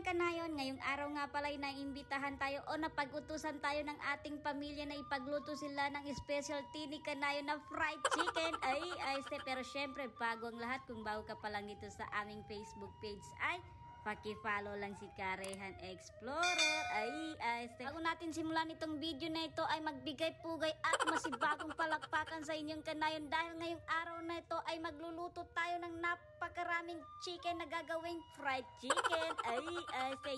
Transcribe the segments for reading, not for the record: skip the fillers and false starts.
kanayon, ngayong araw nga pala ay naimbitahan tayo o napag-utusan tayo ng ating pamilya na ipagluto sila ng special tini kanayon na fried chicken. Pero syempre bago ang lahat, kung bago ka pa lang dito sa aming Facebook page ay paki-follow lang si Karehan Explorer. Bago natin simulan itong video na ito ay magbigay-pugay at masibagong palakpakan sa inyong kanayon dahil ngayong araw na ito ay magluluto tayo ng napakaraming chicken na gagawing fried chicken.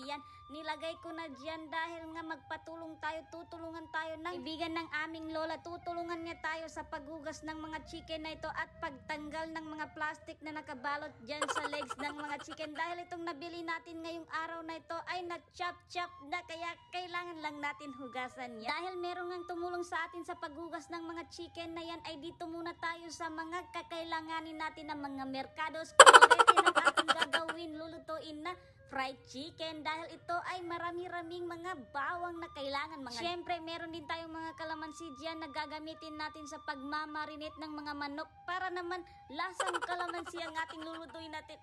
Yan, nilagay ko na dyan dahil nga magpatulong tayo, tutulungan tayo ng ibigan ng aming lola. Tutulungan niya tayo sa paghugas ng mga chicken na ito at pagtanggal ng mga plastic na nakabalot dyan sa legs ng mga chicken dahil itong nabili natin ngayong araw na ito ay na-chop-chop na kaya kailangan lang natin hugasan yan. Dahil meron ngang tumulong sa atin sa paghugas ng mga chicken na yan ay dito muna tayo sa mga kakailanganin natin ng mga merkados. Kolorete ng ating gagawin, lulutuin na fried chicken dahil ito ay marami-raming mga bawang na kailangan. Siyempre meron din tayong mga kalamansi dyan na gagamitin natin sa pagmamarinate ng mga manok para naman lasang kalamansi ang ating lulutuin natin.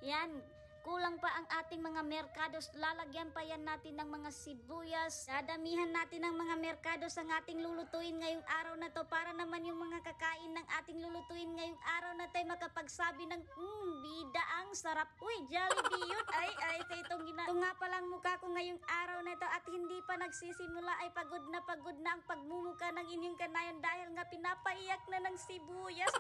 Yan. Kulang pa ang ating mga merkados, lalagyan pa yan natin ng mga sibuyas. Dadamihan natin ng mga merkados ang ating lulutuin ngayong araw na to para naman yung mga kakain ng ating lulutuin ngayong araw na to ay makapagsabi ng bida ang sarap. Jollibee yun. Ito nga palang mukha ko ngayong araw na to at hindi pa nagsisimula ay pagod na ang pagmumuka ng inyong kanayon dahil nga pinapaiyak na ng sibuyas.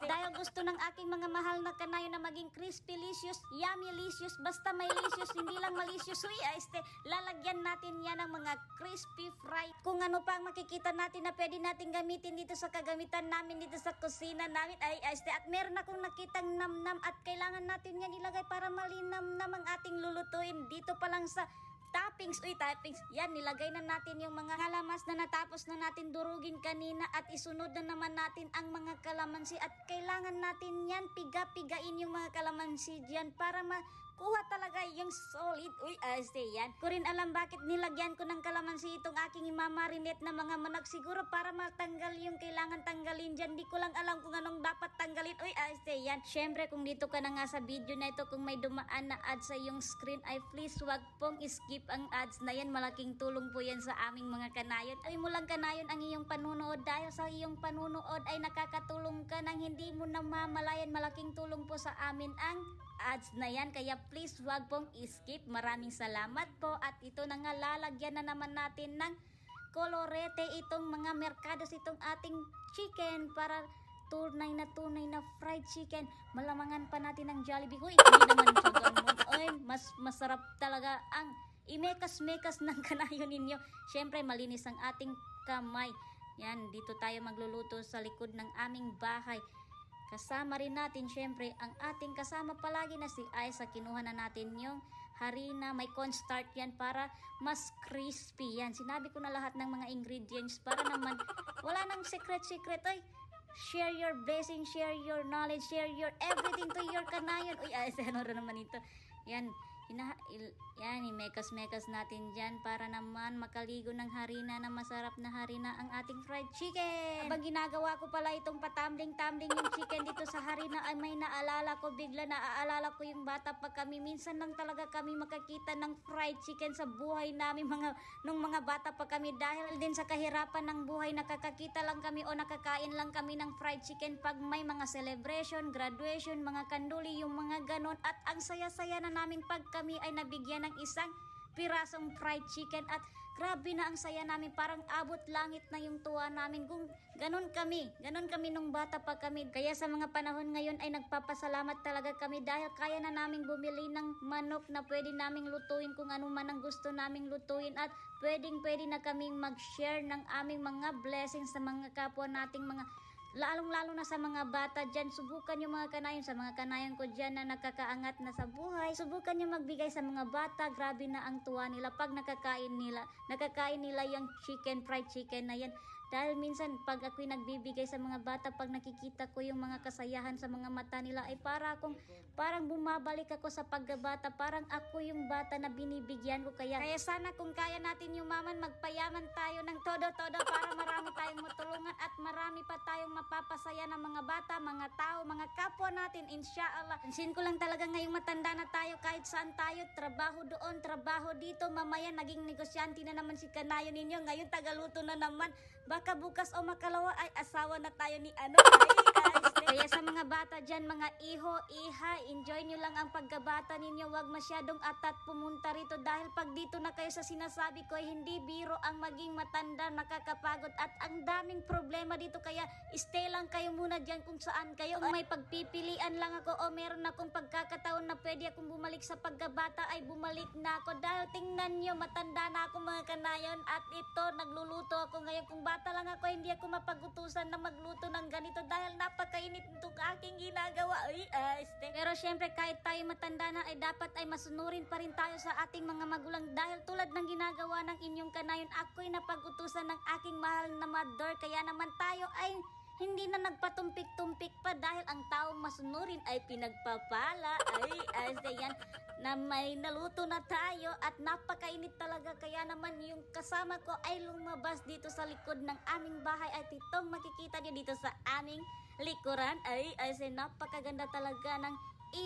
Dahil gusto ng aking mga mahal na kanayon na maging crispy-licious, yummy-licious, basta may licious, hindi lang malicious. Lalagyan natin yan ng mga crispy fry. Kung ano pa ang makikita natin na pwede natin gamitin dito sa kagamitan namin dito sa kusina namin. At meron akong nakitang namnam at kailangan natin yan ilagay para malinamnam ang ating lulutuin dito pa lang sa toppings. Yan, nilagay na natin yung mga kalamas na natapos na natin durugin kanina at isunod na naman natin ang mga kalamansi at kailangan natin yan piga-pigain yung mga kalamansi dyan para makuha talaga yung solid. Yan. Ko rin alam bakit nilagyan ko ng kalamansi itong aking imamarinate na mga manok, siguro para matanggal yung kailangan tanggalin dyan. Di ko lang alam kung anong dapat tanggalin. Yan. Syempre kung dito ka na nga sa video na ito, kung may dumaan na ads sa iyong screen ay please wag pong skip ang ads na yan. Malaking tulong po yan sa aming mga kanayon. Ay mo lang kanayon ang iyong panunood dahil sa iyong panunood ay nakakatulong ka nang hindi mo namamalayan. Malaking tulong po sa amin ang ads na yan, kaya please wag pong skip. Maraming salamat po. At ito na nga, lalagyan na naman natin ng kolorete itong mga merkados, itong ating chicken para tunay na fried chicken. Malamangan pa natin ng Jollibee. Hindi naman siya ganun. Mas masarap talaga ang imekas-mekas ng kanayon ninyo. Siyempre malinis ang ating kamay. Yan, dito tayo magluluto sa likod ng aming bahay. Kasama rin natin syempre ang ating kasama palagi na si Aiza. Kinuha na natin yung harina, may cornstarch yan para mas crispy yan. Sinabi ko na lahat ng mga ingredients para naman wala nang secret. Share your blessing, share your knowledge, share your everything to your kanayon. Ano naman ito? Yan. Yan, imekas-mekas natin dyan para naman makaligo ng harina na masarap na harina ang ating fried chicken. Habang ginagawa ko pala itong patambling-tambling yung chicken dito sa harina ay may naaalala ko, bigla naaalala ko yung bata pa kami. Minsan lang talaga kami makakita ng fried chicken sa buhay namin nung mga bata pa kami dahil din sa kahirapan ng buhay. Nakakakita lang kami o nakakain lang kami ng fried chicken pag may mga celebration, graduation, mga kanduli, yung mga ganon. At ang saya-saya na namin pag kami ay nabigyan ng isang pirasong fried chicken at grabe na ang saya namin, parang abot langit na yung tuwa namin. Kung ganon kami nung bata pa kami. Kaya sa mga panahon ngayon ay nagpapasalamat talaga kami dahil kaya na naming bumili ng manok na pwede naming lutuin kung ano man ang gusto naming lutuin at pwede na kaming mag-share ng aming mga blessings sa mga kapwa nating mga lalong-lalo na sa mga bata dyan. Subukan nyo mga kanayon, sa mga kanayon ko dyan na nakakaangat na sa buhay, subukan nyo magbigay sa mga bata. Grabe na ang tuwa nila pag nakakain nila yung fried chicken na yan. Dahil minsan pag ako'y nagbibigay sa mga bata, pag nakikita ko yung mga kasayahan sa mga mata nila, ay parang bumabalik ako sa pagkabata, parang ako yung bata na binibigyan ko. Kaya sana kung kaya natin yumaman, magpayaman tayo ng todo-todo para marami tayong matulungan at marami pa tayong mapapasaya ng mga bata, mga tao, mga kapwa natin, inshallah. Pansin ko lang talaga ngayong matanda na tayo, kahit saan tayo, trabaho doon, trabaho dito, mamaya naging negosyante na naman si kanayo ninyo, ngayon tagaluto na naman. Baka bukas o makalawa ay asawa na tayo ni ano. Kaya sa mga bata dyan, mga iho, iha, enjoy nyo lang ang pagkabata ninyo. Huwag masyadong atat pumunta rito dahil pag dito na kayo sa sinasabi ko, hindi biro ang maging matanda, nakakapagod at ang daming problema dito. Kaya stay lang kayo muna dyan kung saan kayo. Kung may pagpipilian lang ako o meron akong pagkakataon na pwede akong bumalik sa pagkabata, ay bumalik na ako. Dahil tingnan nyo, matanda na ako mga kanayon at ito, nagluluto ako ngayon. Kung bata lang ako, hindi ako mapagutusan na magluto ng ganito dahil napakainit itong aking ginagawa. Pero syempre kahit tayo matanda na, ay dapat ay masunurin pa rin tayo sa ating mga magulang dahil tulad ng ginagawa ng inyong kanayon, ako'y napagutusan ng aking mahal na mother. Kaya naman tayo ay hindi na nagpatumpik-tumpik pa dahil ang taong masunurin ay pinagpapala. Yan, na may naluto na tayo at napakainit talaga. Kaya naman yung kasama ko ay lumabas dito sa likod ng aming bahay at itong makikita nyo dito sa aming likuran ay napakaganda talaga ng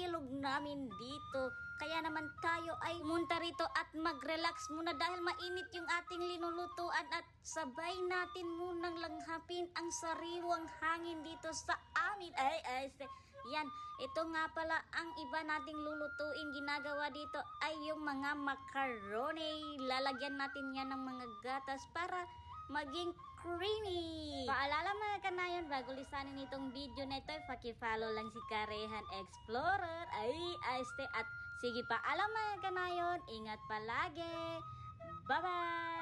ilog namin dito. Kaya naman tayo ay munta rito at mag-relax muna dahil mainit yung ating linulutuan at sabay natin munang langhapin ang sariwang hangin dito sa amin. Yan, ito nga pala ang iba nating lulutuin. Ginagawa dito ay yung mga macaroni. Lalagyan natin yan ng mga gatas para maging creamy. Paalala mga kanayon, bago lisanin itong video na ito, paki-follow lang si Karehan Explorer. At sige pa, alam mga kanayon, ingat palagi. Bye-bye!